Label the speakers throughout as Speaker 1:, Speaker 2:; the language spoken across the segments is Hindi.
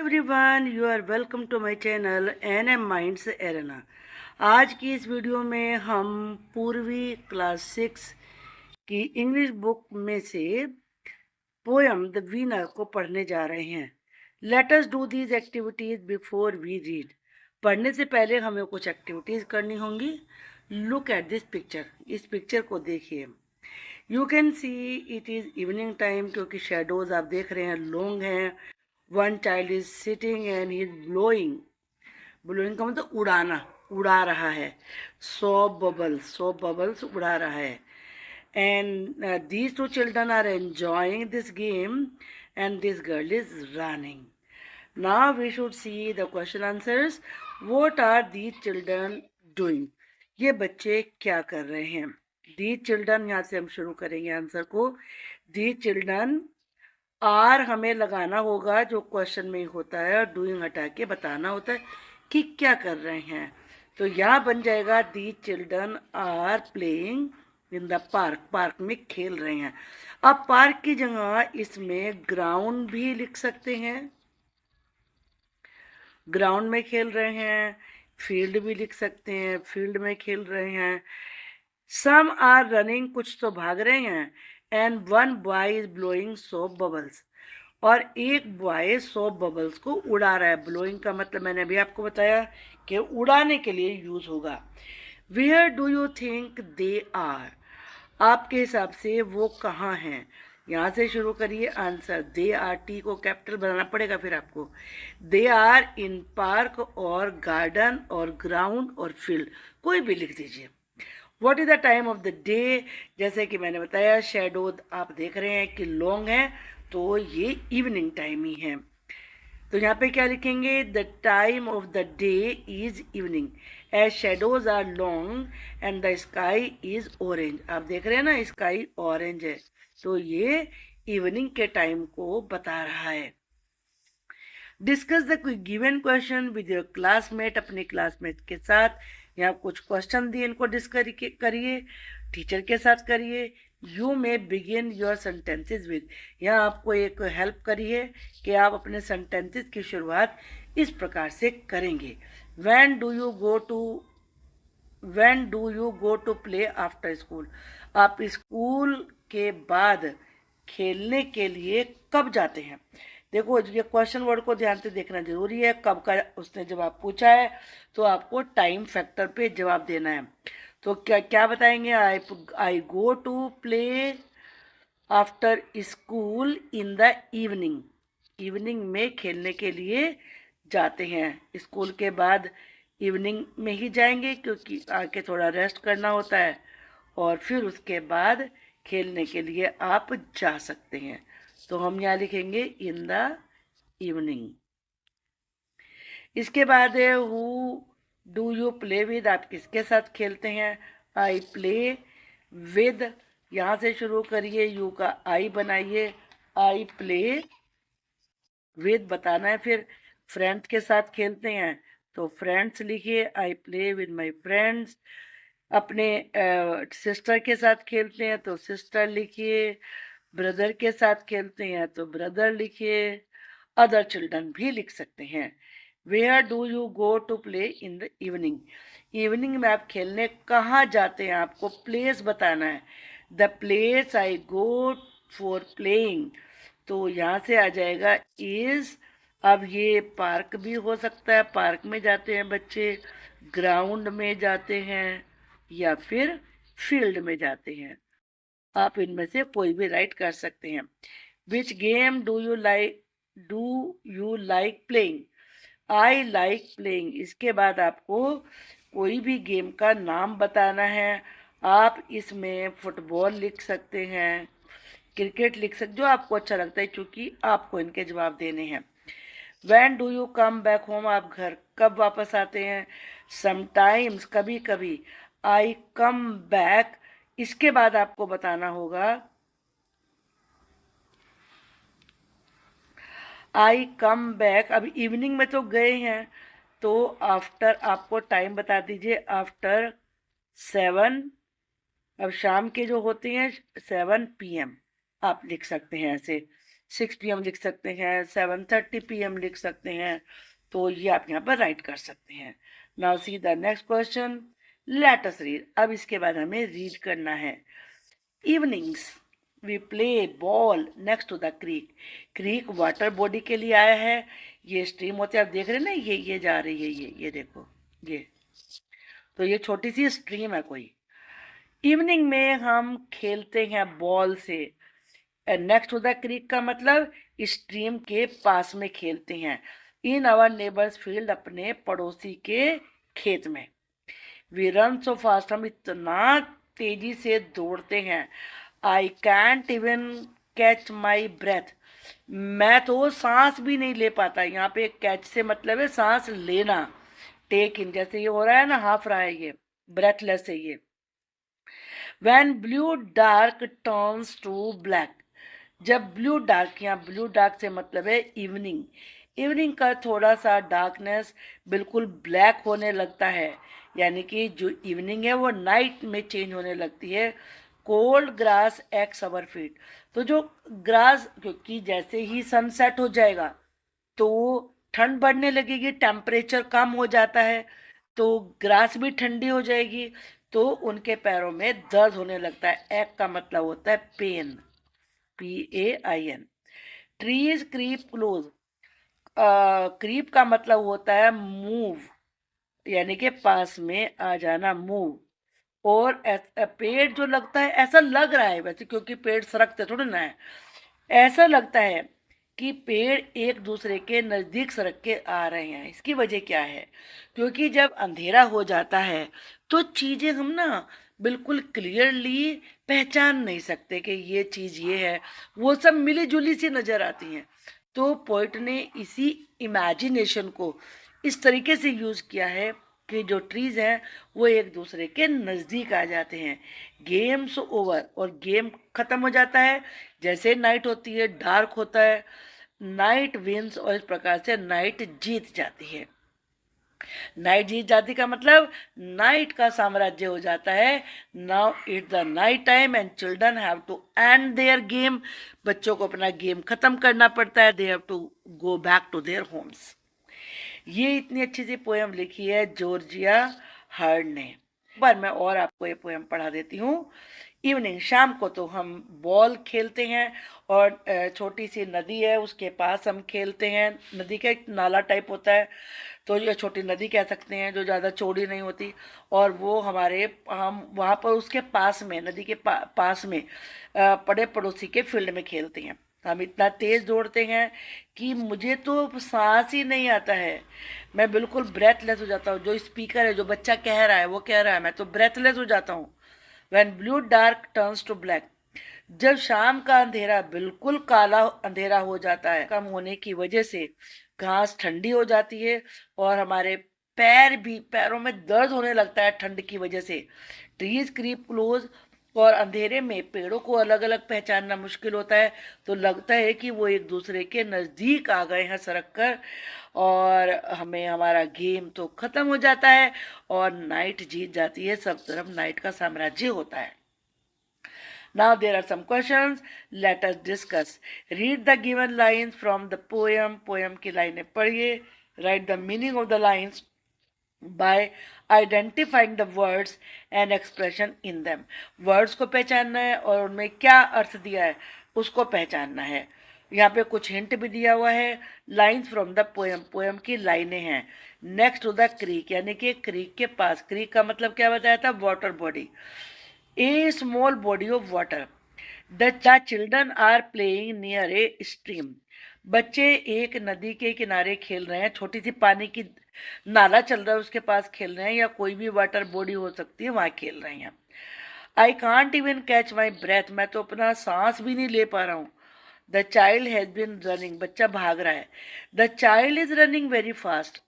Speaker 1: Everyone, you are welcome to my channel N Minds Arena. आज की इस वीडियो में हम पूर्वी क्लास 6 की इंग्लिश बुक में से पोएम द वीनर को पढ़ने जा रहे हैं। Let us do these activities before we read. पढ़ने से पहले हमें कुछ एक्टिविटीज करनी होंगी। Look at this picture. इस पिक्चर को देखिए। You can see it is evening time, क्योंकि शेडोज आप देख रहे हैं लॉन्ग हैं। One child is sitting and he is blowing. Blowing का मतलब उड़ाना, उड़ा रहा है। सोप बबल्स उड़ा रहा है। And these two children are enjoying this game and this girl is running. Now we should see the question answers. What are these children doing? ये बच्चे क्या कर रहे हैं? These children, यहाँ से हम शुरू करेंगे आंसर को। These children आर हमें लगाना होगा जो क्वेश्चन में होता है, और डूइंग हटा के बताना होता है कि क्या कर रहे हैं। तो यहाँ बन जाएगा the children are playing in the park. Park में खेल रहे हैं। अब पार्क की जगह इसमें ग्राउंड भी लिख सकते हैं। ग्राउंड में खेल रहे हैं। फील्ड भी लिख सकते हैं, फील्ड में खेल रहे हैं। सम आर रनिंग, कुछ तो भाग रहे हैं। And one boy is blowing soap bubbles, और एक बॉय सोप बबल्स को उड़ा रहा है। ब्लोइंग का मतलब मैंने अभी आपको बताया कि उड़ाने के लिए यूज होगा। Where do you think they are? आपके हिसाब से वो कहाँ हैं? यहाँ से शुरू करिए आंसर। दे आर, टी को कैपिटल बनाना पड़ेगा फिर आपको। दे आर इन पार्क और गार्डन और ग्राउंड और फील्ड, कोई भी लिख दीजिए। What is the time of the day? जैसे कि मैंने बताया शेडो आप देख रहे हैं कि लॉन्ग है, तो ये इवनिंग टाइम ही है। तो यहाँ पे क्या लिखेंगे? The time of the day is evening as shadows are long and the sky is orange. आप देख रहे हैं ना, स्काई ऑरेंज है, तो ये इवनिंग के टाइम को बता रहा है। Discuss the given question with your classmate. अपने क्लासमेट के साथ यहाँ कुछ क्वेश्चन दिए, इनको डिस्कस करिए, टीचर के साथ करिए। You may begin your sentences with, यहाँ आपको एक हेल्प करिए कि आप अपने सेंटेंसेज की शुरुआत इस प्रकार से करेंगे। When do you go to play after school? आप स्कूल के बाद खेलने के लिए कब जाते हैं? देखो, ये क्वेश्चन वर्ड को ध्यान से देखना जरूरी है। कब का उसने जवाब पूछा है, तो आपको टाइम फैक्टर पे जवाब देना है। तो क्या क्या बताएंगे? I go to play after school in the evening. Evening में खेलने के लिए जाते हैं। स्कूल के बाद इवनिंग में ही जाएंगे, क्योंकि आके थोड़ा रेस्ट करना होता है, और फिर उसके बाद खेलने के लिए आप जा सकते हैं। तो हम यहाँ लिखेंगे इन द इवनिंग। इसके बाद है who do you play with? आप किसके साथ खेलते हैं? आई प्ले विद, यहाँ से शुरू करिए, यू का आई बनाइए। आई प्ले विद बताना है। फिर फ्रेंड्स के साथ खेलते हैं तो फ्रेंड्स लिखिए, I play with my friends. अपने सिस्टर के साथ खेलते हैं तो सिस्टर लिखिए। ब्रदर के साथ खेलते हैं तो ब्रदर लिखिए। अदर चिल्ड्रन भी लिख सकते हैं। Where do you go to play in the evening? Evening में आप खेलने कहाँ जाते हैं? आपको प्लेस बताना है। The place I go for playing, तो यहाँ से आ जाएगा इज। अब ये पार्क भी हो सकता है, पार्क में जाते हैं बच्चे, ग्राउंड में जाते हैं, या फिर फील्ड में जाते हैं। आप इनमें से कोई भी राइट कर सकते हैं। Which game do you like playing? I like playing. इसके बाद आपको कोई भी गेम का नाम बताना है। आप इसमें फुटबॉल लिख सकते हैं, क्रिकेट लिख सकते, जो आपको अच्छा लगता है, क्योंकि आपको इनके जवाब देने हैं। When do you come back home? आप घर कब वापस आते हैं? समटाइम्स, कभी कभी। आई कम बैक, इसके बाद आपको बताना होगा आई कम बैक। अब इवनिंग में तो गए हैं, तो आफ्टर आपको टाइम बता दीजिए। आफ्टर 7, अब शाम के जो होते हैं 7 PM आप लिख सकते हैं ऐसे। 6 PM लिख सकते हैं, 7:30 PM लिख सकते हैं। तो ये आप यहाँ पर राइट कर सकते हैं। Now see the next question, let us read. अब इसके बाद हमें रीड करना है। Evenings we play ball next to the creek. Creek water body के लिए आया है। ये स्ट्रीम होते हैं, आप देख रहे हैं ना, ये जा रही है, ये देखो, ये तो ये छोटी सी स्ट्रीम है कोई। इवनिंग में हम खेलते हैं बॉल से। नेक्स्ट टू द क्रीक का मतलब स्ट्रीम के पास में खेलते हैं। इन आवर नेबर्स फील्ड, अपने पड़ोसी के खेत में। वी रन सो फास्ट, हम इतना तेजी से दौड़ते हैं। I can't even catch my breath, मैं तो सांस भी नहीं ले पाता। यहाँ पे कैच से मतलब है सांस लेना, टेक इन, जैसे ये हो रहा है ना, हाफ रहा है ये, ब्रेथलेस है ये। When blue dark turns to black, जब ब्लू डार्क, यहाँ ब्लू डार्क से मतलब है इवनिंग, इवनिंग का थोड़ा सा डार्कनेस बिल्कुल ब्लैक होने लगता है, यानी कि जो इवनिंग है वो नाइट में चेंज होने लगती है। कोल्ड ग्रास एक्स अवर फीट, तो जो ग्रास, क्योंकि जैसे ही सनसेट हो जाएगा तो ठंड बढ़ने लगेगी, टेम्परेचर कम हो जाता है, तो ग्रास भी ठंडी हो जाएगी, तो उनके पैरों में दर्द होने लगता है। एक का मतलब होता है pain, PAIN। Trees creep close, creep का मतलब होता है मूव, यानी कि पास में आ जाना, मूव। और पेड़ जो लगता है, ऐसा लग रहा है वैसे, क्योंकि पेड़ सरकते थोड़े ना है, ऐसा लगता है कि पेड़ एक दूसरे के नज़दीक सरक के आ रहे हैं। इसकी वजह क्या है? क्योंकि जब अंधेरा हो जाता है तो चीज़ें हम ना बिल्कुल क्लियरली पहचान नहीं सकते कि ये चीज़ ये है, वो सब मिली जुली सी नज़र आती हैं। तो पोइट ने इसी इमेजिनेशन को इस तरीके से यूज़ किया है कि जो ट्रीज़ हैं वो एक दूसरे के नज़दीक आ जाते हैं। गेम्स ओवर, और गेम ख़त्म हो जाता है जैसे नाइट होती है, डार्क होता है, नाइट विंस, और इस प्रकार से नाइट जीत जाती है। नाइट जीत जाती का मतलब नाइट का साम्राज्य हो जाता है। Now it's the night time and children have to end their game, बच्चों को अपना गेम खत्म करना पड़ता है। They have to go back to their homes. ये इतनी अच्छी सी पोएम लिखी है जॉर्जिया हर्ड ने। एक बार मैं और आपको ये पोएम पढ़ा देती हूँ। इवनिंग, शाम को तो हम बॉल खेलते हैं, और छोटी सी नदी है उसके पास हम खेलते हैं। नदी का एक नाला टाइप होता है, तो ये छोटी नदी कह सकते हैं, जो ज़्यादा चौड़ी नहीं होती। और वो हम वहाँ पर उसके पास में, नदी के पास में पड़े पड़ोसी के फील्ड में खेलते हैं। हम इतना तेज़ दौड़ते हैं कि मुझे तो सांस ही नहीं आता है, मैं बिल्कुल ब्रेथलेस हो जाता हूँ। जो स्पीकर है, जो बच्चा कह रहा है वो कह रहा है, मैं तो ब्रेथलेस हो जाता हूँ। When blue dark turns to black, जब शाम का अंधेरा बिल्कुल काला अंधेरा हो जाता है, कम होने की वजह से घास ठंडी हो जाती है, और हमारे पैरों में दर्द होने लगता है ठंड की वजह से। ट्रीज क्रीप क्लोज, और अंधेरे में पेड़ों को अलग अलग पहचानना मुश्किल होता है, तो लगता है कि वो एक दूसरे के नज़दीक आ गए हैं सरक कर, और हमें हमारा गेम तो ख़त्म हो जाता है और नाइट जीत जाती है। सब तरफ नाइट का साम्राज्य होता है। Now there are some questions. Let us discuss. Read the given lines from the poem. Poem की लाइनें पढ़िए. Write the meaning of the lines by identifying the words and expression in them. Words को पहचानना है और उनमें क्या अर्थ दिया है उसको पहचानना है। यहाँ पे कुछ हिंट भी दिया हुआ है। Lines from the poem, poem की लाइनें हैं। नेक्स्ट टू द क्रीक, यानी कि क्रीक के पास, क्रीक का मतलब क्या बताया था? Water body. A small body of water. The children are playing near a stream, बच्चे एक नदी के किनारे खेल रहे हैं, छोटी सी पानी की नाला चल रहा है उसके पास खेल रहे हैं, या कोई भी वाटर बॉडी हो सकती है, वहाँ खेल रहे हैं। I can't even catch my breath, मैं तो अपना सांस भी नहीं ले पा रहा हूँ। The child has been running, बच्चा भाग रहा है। The child is running very fast,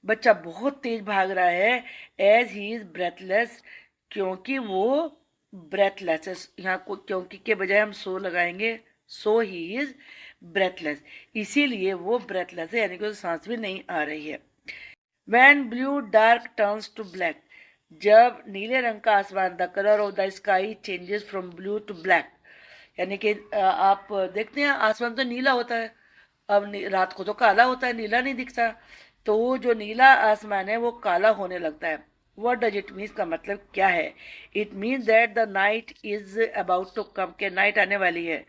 Speaker 1: बच्चा बहुत तेज भाग रहा है। एज ही इज ब्रेथलेस, क्योंकि वो ब्रेथलेस है। यहाँ को क्योंकि के बजाय हम सो लगाएंगे, सो ही इज ब्रेथलेस, इसीलिए वो ब्रेथलेस है, यानी कि सांस भी नहीं आ रही है। When blue dark turns to black, जब नीले रंग का आसमान, the colour of the sky changes from blue to black, यानी कि आप देखते हैं आसमान तो नीला होता है, अब रात को तो काला होता है, नीला नहीं दिखता, तो वो जो नीला आसमान है वो काला होने लगता है। वॉट डज इट मीन्स का मतलब क्या है? It means that the night is about to come, के नाइट आने वाली है।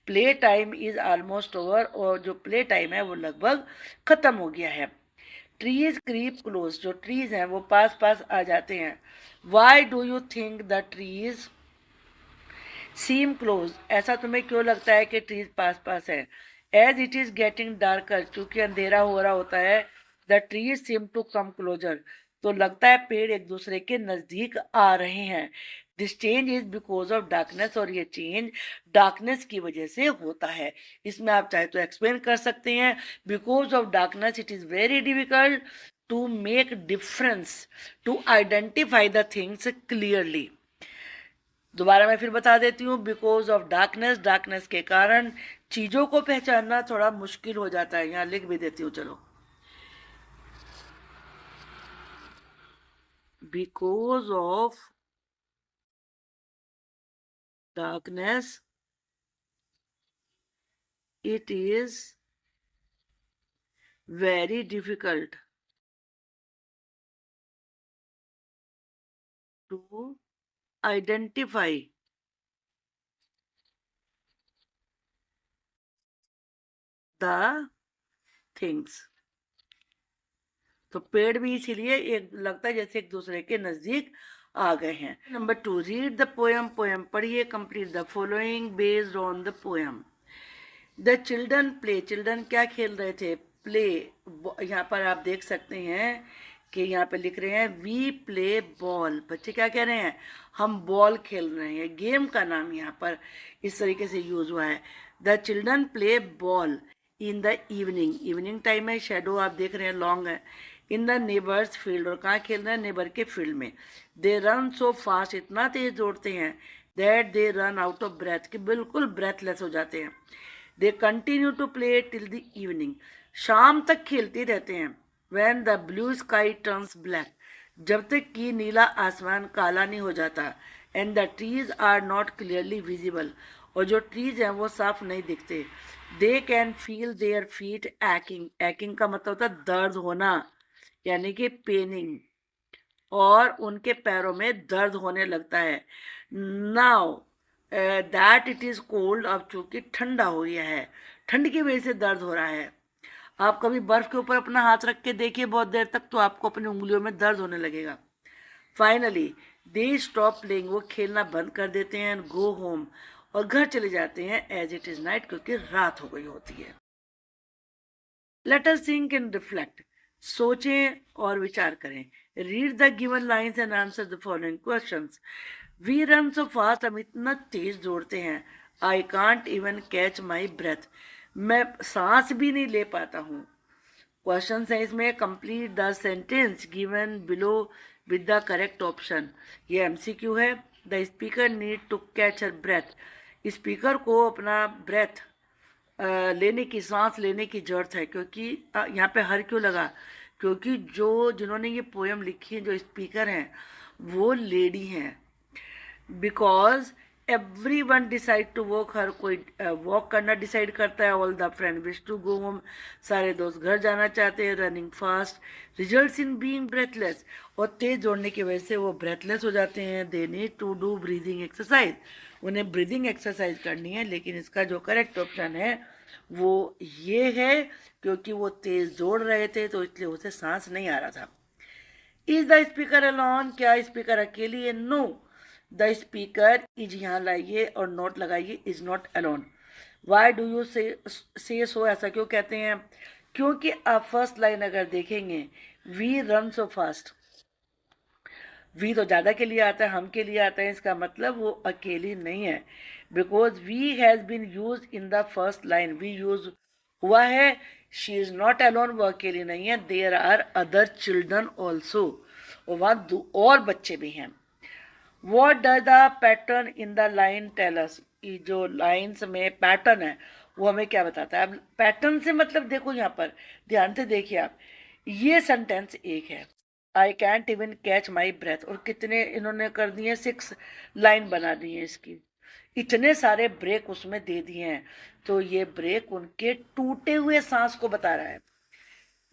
Speaker 1: Play time is almost over, और जो प्ले टाइम है वो लगभग खत्म हो गया है। ट्रीज क्रीप क्लोज, जो ट्रीज हैं वो पास पास आ जाते हैं। Why do you think the trees seem close, ऐसा तुम्हें क्यों लगता है कि ट्रीज पास पास है? As it is getting darker, चूंकि अंधेरा हो रहा होता है, the trees seem to come closer, तो लगता है पेड़ एक दूसरे के नजदीक आ रहे हैं। This change is because of darkness, और ये चेंज डार्कनेस की वजह से होता है। इसमें आप चाहे तो एक्सप्लेन कर सकते हैं, because of darkness it is very difficult to make difference, to identify the things clearly. दोबारा मैं फिर बता देती हूँ, बिकॉज ऑफ डार्कनेस, डार्कनेस के कारण चीजों को पहचानना थोड़ा मुश्किल हो जाता है। यहाँ लिख भी देती हूँ, चलो। Because of darkness it is very difficult to identify the things. तो पेड़ भी इसीलिए एक लगता है जैसे एक दूसरे के नजदीक आ गए हैं। Number 2, read the poem, poem पढ़िए, complete the following based on the poem. The children play, children क्या खेल रहे थे? प्ले। यहाँ पर आप देख सकते हैं कि यहाँ पे लिख रहे हैं वी प्ले बॉल, बच्चे क्या कह रहे हैं? हम बॉल खेल रहे हैं। गेम का नाम यहाँ पर इस तरीके से यूज हुआ है, the children play ball in the evening, evening time है, शेडो आप देख रहे हैं लॉन्ग है, इन द नेबर्स फील्ड, और कहाँ खेल रहे हैं? नेबर के फील्ड में। दे रन सो फास्ट, इतना तेज दौड़ते हैं, that they run out of breath, कि बिल्कुल ब्रेथलेस हो जाते हैं। They continue to play till the evening, शाम तक खेलते रहते हैं। When the blue sky turns black, जब तक कि नीला आसमान काला नहीं हो जाता। And the trees are not clearly visible, और जो ट्रीज हैं वो साफ नहीं दिखते। They can feel their feet aching, aching का मतलब होता है दर्द होना, यानी कि पेनिंग, और उनके पैरों में दर्द होने लगता है। Now that it is cold, अब चूंकि ठंडा हो गया है, ठंड की वजह से दर्द हो रहा है। आप कभी बर्फ के ऊपर अपना हाथ रख के देखिए बहुत देर तक, तो आपको अपनी उंगलियों में दर्द होने लगेगा। फाइनली दे स्टॉप प्लेइंग, वो खेलना बंद कर देते हैं, गो होम, और घर चले जाते हैं, एज इट इज नाइट, क्योंकि रात हो गई होती है। Let us think and reflect, सोचें और विचार करें। Read the given lines and answer the following questions. We run so fast, हम इतना तेज दौड़ते हैं। I can't even catch my breath, मैं सांस भी नहीं ले पाता हूँ। क्वेश्चन है इसमें, complete the sentence given below with the correct option. ये एमसीक्यू है। The speaker need to catch her breath, speaker को अपना ब्रेथ लेने की, सांस लेने की जरूरत है, क्योंकि यहाँ पे हर क्यों लगा? क्योंकि जो जिन्होंने ये पोएम लिखी है, जो स्पीकर हैं, वो लेडी हैं। Because every one decide to walk, हर कोई वॉक करना डिसाइड करता है। All the friend wish to go home, सारे दोस्त घर जाना चाहते हैं। Running fast results in being breathless, और तेज दौड़ने की वजह से वो ब्रेथलेस हो जाते हैं। They need to do breathing exercise, उन्हें ब्रीदिंग एक्सरसाइज करनी है। लेकिन इसका जो करेक्ट ऑप्शन है वो ये है, क्योंकि वो तेज दौड़ रहे थे तो इसलिए उसे सांस नहीं आ रहा था। इज द स्पीकर अलॉन, क्या स्पीकर अकेली है? नो, द स्पीकर इज, यहाँ लाइए और नोट लगाइए, is not alone. Y do you से सो, ऐसा क्यों कहते हैं? क्योंकि आप फर्स्ट लाइन अगर देखेंगे, we run so fast, we तो ज़्यादा के लिए आता है, हम के लिए आता है, इसका मतलब वो अकेली नहीं है। Because we has been use in the first line, we use हुआ है। शी इज़ नॉट अलोन, वो अकेली नहीं है। There are other children also, और वहाँ दो और बच्चे भी हैं। What does the pattern in the line tell us, जो लाइन्स में पैटर्न है वो हमें क्या बताता है? अब पैटर्न से मतलब देखो, यहाँ पर ध्यान से देखिए आप, ये सेंटेंस एक है, I can't even catch my breath, और कितने इन्होंने कर दिए? 6 लाइन बना दी है इसकी। इतने सारे ब्रेक उसमें दे दिए हैं, तो ये ब्रेक उनके टूटे हुए सांस को बता रहा है।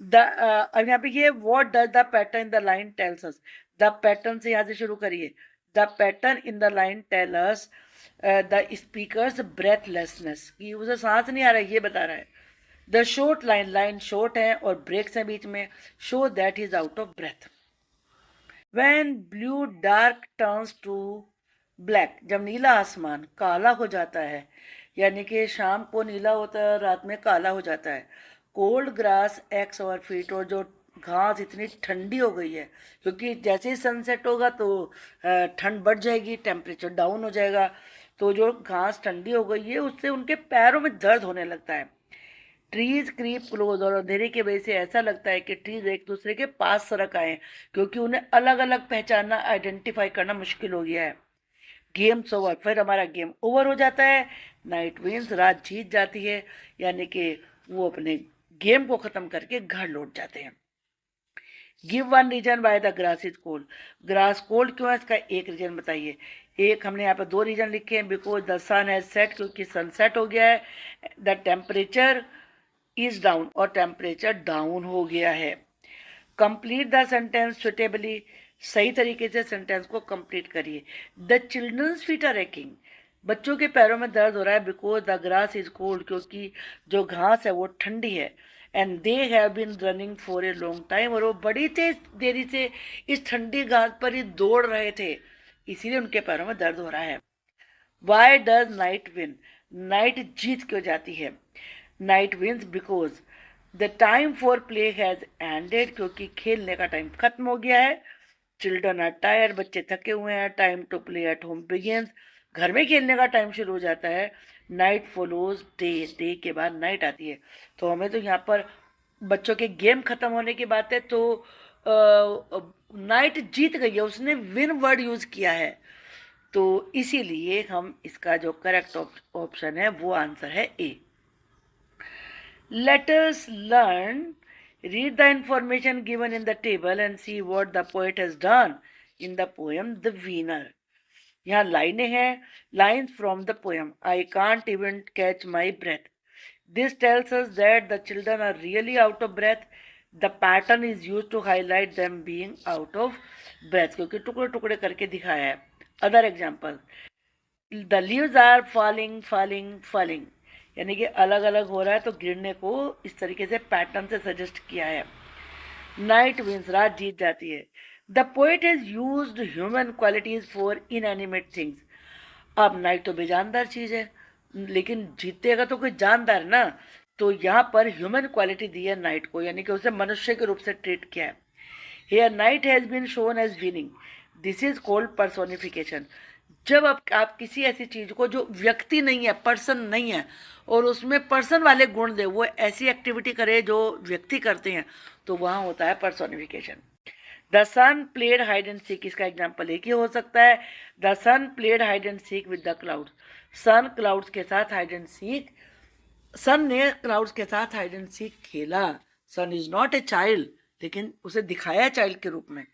Speaker 1: अब यहाँ पे ये what does the pattern the line tells us, the pattern से यहाँ से शुरू करिए। The pattern in the line tell us the speaker's breathlessness, कि उसे सांस नहीं आ रहा है, ये बता रहा है। The short line, line short है और ब्रेक्स हैं बीच में, show that is out of breath. When blue dark turns to black, जब नीला आसमान काला हो जाता है, यानी कि शाम को नीला होता है, रात में काला हो जाता है। कोल्ड ग्रास एक्स और फीट, और जो घास इतनी ठंडी हो गई है, क्योंकि जैसे ही सनसेट होगा तो ठंड बढ़ जाएगी, टेम्परेचर डाउन हो जाएगा, तो जो घास ठंडी हो गई है उससे उनके पैरों में दर्द होने लगता है। ट्रीज क्रीप क्लोज, और अंधेरे की वजह से ऐसा लगता है कि ट्रीज एक दूसरे के पास सरक आए, क्योंकि उन्हें अलग अलग पहचानना, आइडेंटिफाई करना मुश्किल हो गया है। गेम्स ओवर, फिर हमारा गेम ओवर हो जाता है। नाइट विंस, रात जीत जाती है, यानी कि वो अपने गेम को ख़त्म करके घर लौट जाते हैं। Give one reason why the grass is cold, grass cold क्यों है, इसका एक रीजन बताइए। एक हमने यहाँ पर दो रीजन लिखे हैं, because the sun has set, क्योंकि सनसेट हो गया है। द टेम्परेचर इज डाउन, और टेम्परेचर डाउन हो गया है। कंप्लीट द सेंटेंस सुटेबली, सही तरीके से सेंटेंस को कंप्लीट करिए। The children's feet are raking, बच्चों के पैरों में दर्द हो रहा है, because the grass is cold, क्योंकि जो घास है वो ठंडी है। And they have been running for a long time, और वो बड़ी तेज देरी से इस ठंडी घास पर ही दौड़ रहे थे, इसीलिए उनके पैरों में दर्द हो रहा है। Why does night win, night जीत क्यों जाती है। Night wins because the time for play has ended, क्योंकि खेलने का टाइम खत्म हो गया है। चिल्ड्रन आर टायर्ड, बच्चे थके हुए हैं। Time to play at home begins, घर में खेलने का टाइम शुरू हो जाता है। नाइट फॉलोज डे, डे के बाद नाइट आती है। तो हमें तो यहाँ पर बच्चों के गेम खत्म होने की बात है, तो नाइट जीत गई है, उसने विन वर्ड यूज किया है, तो इसीलिए हम इसका जो करेक्ट ऑप्शन है वो आंसर है ए। Let us learn, read the information given in the table and see what the poet has done in the poem The Winner. यहाँ लाइनें हैं, lines from the poem. I can't even catch my breath. This tells us that the children are really out of breath. The pattern is used to highlight them being out of breath, क्योंकि टुकड़े टुकड़े करके दिखाया है। Other example, the leaves are falling, falling, falling. यानी कि अलग अलग हो रहा है, तो गिरने को इस तरीके से पैटर्न से सजेस्ट किया है। नाइट विंस, रात जीत जाती है। The poet has used human qualities for inanimate things. अब नाइट तो बेजानदार चीज़ है, लेकिन जीतेगा तो कोई जानदार ना, तो यहाँ पर ह्यूमन क्वालिटी दी है नाइट को, यानी कि उसे मनुष्य के रूप से ट्रीट किया है। Here night has been shown as winning, this is called personification. जब आप किसी ऐसी चीज़ को जो व्यक्ति नहीं है, पर्सन नहीं है, और उसमें पर्सन वाले गुण दे, वो ऐसी एक्टिविटी करे जो व्यक्ति करते हैं, तो वहाँ होता है personification. The sun played hide and seek, इसका एग्जाम्पल एक ही हो सकता है। The sun played hide and seek with the clouds, sun clouds के साथ हाइड एंड सीक, सन ने क्लाउड्स के साथ हाइड एंड सीक खेला। सन इज नॉट ए चाइल्ड, लेकिन उसे दिखाया चाइल्ड के रूप में।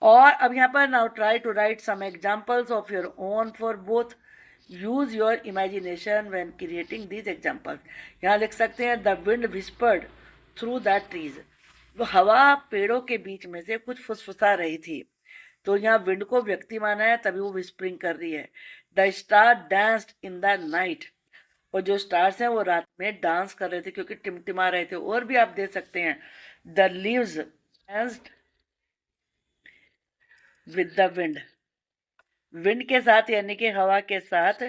Speaker 1: और अब यहाँ पर now try to write some examples of your own for both. Use your imagination when creating these examples. यहाँ लिख सकते हैं the wind whispered through the trees, वो हवा पेड़ों के बीच में से कुछ फुसफुसा रही थी, तो यहाँ विंड को व्यक्ति माना है, तभी वो विस्परिंग कर रही है। The star danced in the night, और जो स्टार्स हैं वो रात में डांस कर रहे थे क्योंकि टिमटिमा रहे थे। और भी आप दे सकते हैं, the leaves danced with the wind, wind के साथ यानी कि हवा के साथ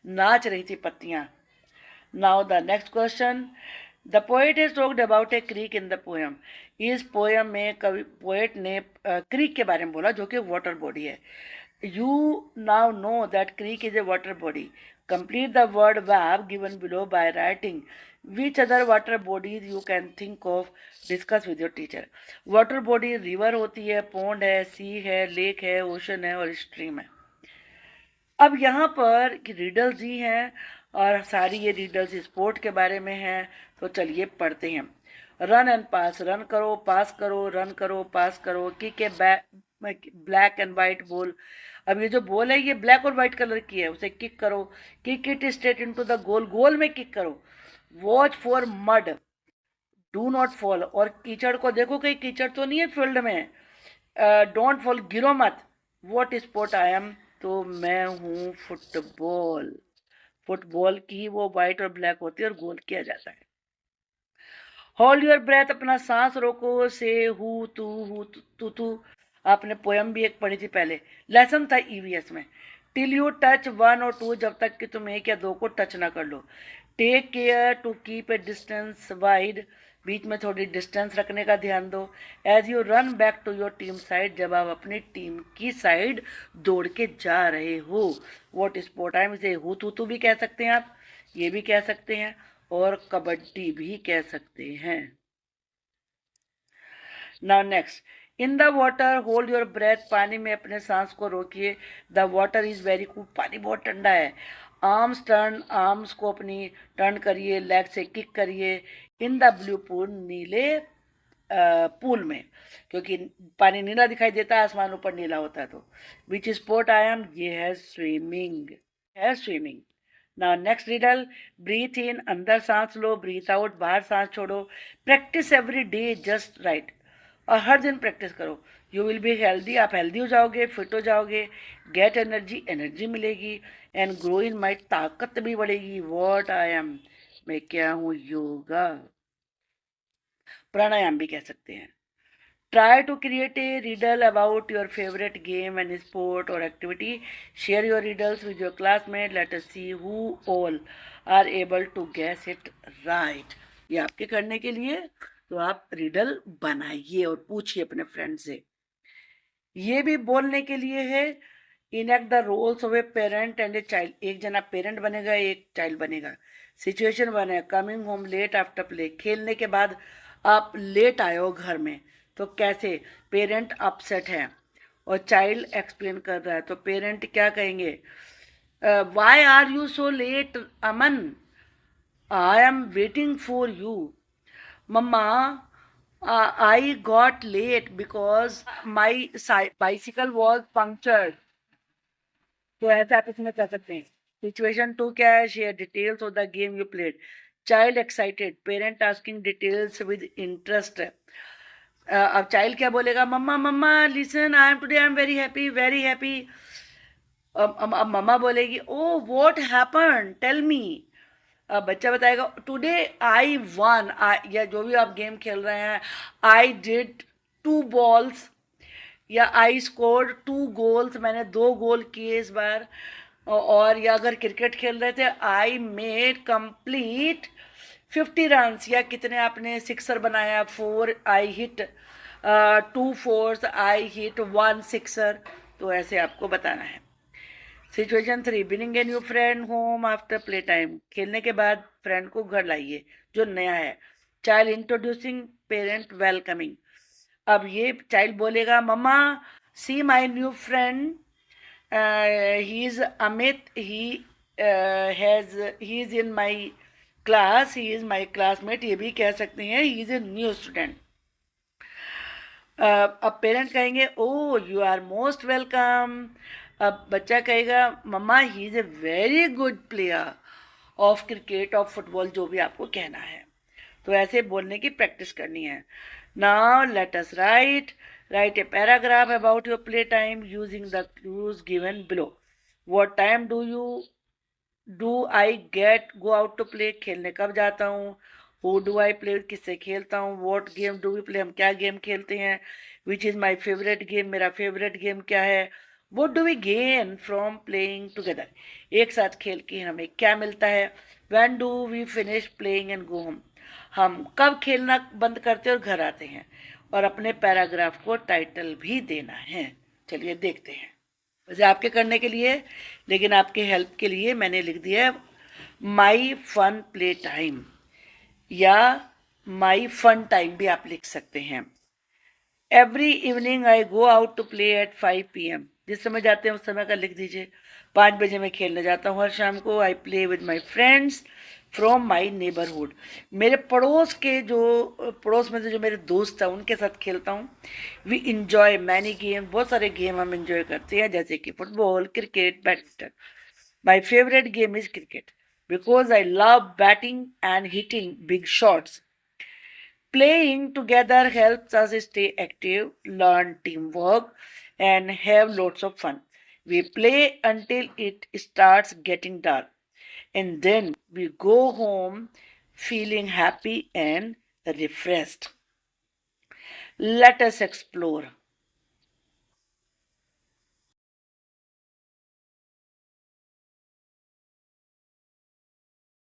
Speaker 1: नाच रही थी पत्तियां। Now the next question, the poet has talked about A creek in the poem. इस पोएम में कवि पोएट ने क्रीक के बारे में बोला, जो कि वाटर बॉडी है। You now know that creek is a water body. Complete the word verb given below by writing which other water bodies you can think of, discuss with your teacher. Water body river होती है, पॉन्ड है, सी है, लेक है, ओशन है और स्ट्रीम है। अब यहाँ पर रीडल्स ही हैं, और सारी ये रीडल्स स्पोर्ट के बारे में हैं, तो चलिए पढ़ते हैं। रन एंड पास, रन करो, पास करो, रन करो, पास करो। Kick A black and white ball, अब ये जो बॉल है ये ब्लैक और वाइट कलर की है, उसे किक करो, kick it straight into the goal, goal में किक करो। Watch for mud, do not fall, और कीचड़ को देखो कहीं कीचड़ तो नहीं है फील्ड में, डोंट फॉल, गिरो मत। वॉट स्पोर्ट आई एम, तो मैं हूँ फुटबॉल। फुटबॉल की वो वाइट और ब्लैक होती है और गोल किया जाता है। होल्ड योर ब्रेथ, अपना सांस रोको, से हु तू, आपने पोयम भी एक पढ़ी थी पहले, लेसन था ईवीएस में। टिल यू टच वन और टू, जब तक कि तुम एक या दो को टच ना कर लो। Take care to keep a distance wide, बीच में थोड़ी डिस्टेंस रखने का ध्यान दो। As you run back to your team side, जब आप अपनी टीम की साइड दौड़ के जा रहे हो। वॉट स्पोर्ट आई एम, इसे हु तू भी कह सकते हैं आप, ये भी कह सकते हैं, और कबड्डी भी कह सकते हैं। Now next, in the water hold your breath, पानी में अपने सांस को रोकिए। The water is very cool, पानी बहुत ठंडा है। आर्म्स टर्न, आर्म्स को अपनी टर्न करिए, लेग से किक करिए। इन द ब्लू पूल, नीले पूल में, क्योंकि पानी नीला दिखाई देता है, आसमान ऊपर नीला होता है। तो विच स्पोर्ट आई एम, ये है स्विमिंग, है swimming. Now next riddle, breathe in, अंदर सांस लो, ब्रीथ आउट, बाहर सांस छोड़ो। Practice every day just right, और हर दिन प्रैक्टिस करो। यू विल बी हेल्दी, आप हेल्दी हो जाओगे, फिट हो जाओगे। गेट एनर्जी, एनर्जी मिलेगी। एंड ग्रो इन माइट, ताकत भी बढ़ेगी। वॉट आई एम, मैं क्या हूँ, योगा। प्राणायाम भी कह सकते हैं। Try to create a riddle about your favourite game and sport और activity. Share your riddles with your classmate, let us see who all are able to guess it right. ये आपके करने के लिए, तो आप रिडल बनाइए और पूछिए अपने फ्रेंड से। ये भी बोलने के लिए है, enact the roles of a parent and a child, एक जना पेरेंट बनेगा, एक चाइल्ड बनेगा। सिचुएशन वन है, coming home late after play, खेलने के बाद आप लेट आए हो घर में, तो कैसे, पेरेंट अपसेट है और चाइल्ड एक्सप्लेन कर रहा है, तो पेरेंट क्या कहेंगे, why are you so late Aman, I am waiting for you. मम्मा, I got late because my bicycle was punctured. तो ऐसा आप इसमें कर सकते हैं। सिचुएशन टू क्या है, share details of the game you played. Child excited, parent asking details with interest. अब चाइल्ड क्या बोलेगा, mamma mamma listen, I am today, I am very happy, very happy. अब मम्मा बोलेगी, oh what happen, tell me. अब बच्चा बताएगा, टुडे आई वन, या जो भी आप गेम खेल रहे हैं, आई डिड 2 balls, या आई स्कोर्ड 2 goals, मैंने 2 गोल किए इस बार। और या अगर क्रिकेट खेल रहे थे, आई मेड कंप्लीट 50 runs, या कितने आपने सिक्सर बनाया, 4 I hit 2 4s, I hit 1 sixer. तो ऐसे आपको बताना है। Situation 3, binning a new friend home after play time, खेलने के बाद फ्रेंड को घर लाइए जो नया है। Child introducing, parent welcoming. अब ये चाइल्ड बोलेगा, mamma see my new friend, he is Amit, he is in my class, he is my classmate, ये भी कह सकते हैं, he is a new student. अब पेरेंट कहेंगे, oh you are most welcome. अब बच्चा कहेगा, mamma he is a very good player of cricket, of football, जो भी आपको कहना है। तो ऐसे बोलने की प्रैक्टिस करनी है। Now let us write a paragraph about your play time using the clues given below. What time do I go out to play, खेलने कब जाता हूँ। हु डू आई प्ले, किससे खेलता हूँ। What game do we play, हम क्या गेम खेलते हैं। Which is my favourite game, मेरा फेवरेट गेम क्या है। What do we gain from playing together, एक साथ खेल के हमें क्या मिलता है। When do we finish playing and go home, हम कब खेलना बंद करते और घर आते हैं। और अपने पैराग्राफ को टाइटल भी देना है। चलिए देखते हैं। वैसे आपके करने के लिए, लेकिन आपके हेल्प के लिए मैंने लिख दिया है माई फन प्ले टाइम, या माई फन टाइम भी आप लिख सकते हैं। Every evening I go out to play at 5 PM, जिस समय जाते हैं उस समय का लिख दीजिए। 5 बजे मैं खेलने जाता हूँ हर शाम को। I play with my friends from my neighbourhood, मेरे पड़ोस में से जो मेरे दोस्त हैं उनके साथ खेलता हूँ. वी इंजॉय मैनी गेम, बहुत सारे गेम हम इंजॉय करते हैं जैसे कि football, cricket, badminton. My favourite game is cricket because I love batting and hitting big shots. Playing together helps us stay active, learn teamwork, and have lots of fun. We play until it starts getting dark, and then we go home feeling happy and refreshed. Let us explore.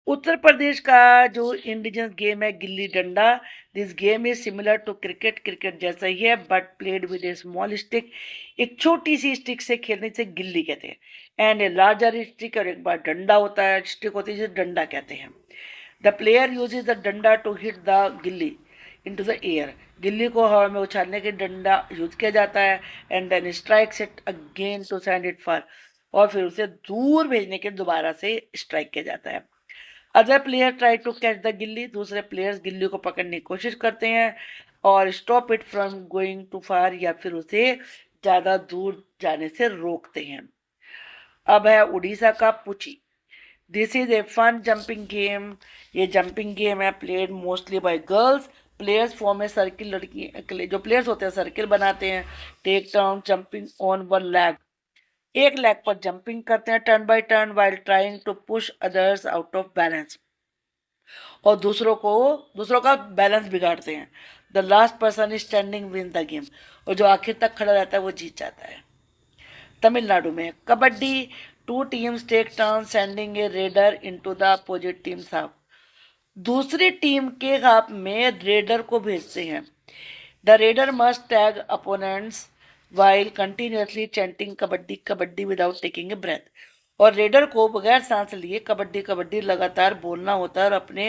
Speaker 1: Uttar Pradesh का जो इंडिजिनस गेम है gilli danda. This game is similar to cricket, cricket जैसा ही है but played with a small stick. एक छोटी सी स्टिक से खेलने से गिल्ली कहते हैं. एंड ए लार्जर स्टिक, और एक बार डंडा होता है, स्टिक होती है जिसे डंडा कहते हैं. द प्लेयर यूजेज द डंडा टू हिट द गिल्ली इनटू द एयर. गिल्ली को हवा में उछालने के डंडा यूज किया जाता है. And then strikes it again to send it far, और फिर उसे दूर भेजने के दोबारा से स्ट्राइक किया जाता है. Other player try to catch the gilli, दूसरे प्लेयर्स गिल्ली को पकड़ने की कोशिश करते हैं और stop it from going too far, या फिर उसे ज़्यादा दूर जाने से रोकते हैं. अब है उड़ीसा का Puchi. This is a fun jumping game. ये जंपिंग गेम है played mostly by girls. Players form a circle, लड़की जो प्लेयर्स होते हैं सर्किल बनाते हैं. Take turn jumping on one leg, एक लेग पर जंपिंग करते हैं turn by turn while trying to push others out of balance, और दूसरों का बैलेंस बिगाड़ते हैं. The last person is standing win the game, और जो आखिर तक खड़ा रहता है वो जीत जाता है. तमिलनाडु में kabaddi. Two teams take turn sending a raider into the opposite team's half. दूसरी टीम के हाफ में रेडर को भेजते हैं. The raider must tag opponents while continuously chanting kabaddi kabaddi without taking a breath. और रेडर को बगैर सांस लिए कबड्डी कबड्डी लगातार बोलना होता है और अपने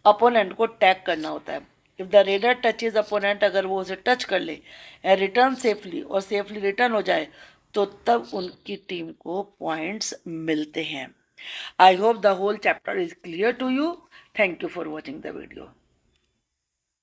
Speaker 1: अपोनेंट को टैग करना होता है. If the raider touches opponent, अगर वो उसे टच कर ले एंड रिटर्न सेफली, और सेफली रिटर्न हो जाए, तो तब उनकी टीम को पॉइंट्स मिलते हैं. I hope the whole chapter is clear to you. Thank you for watching the video.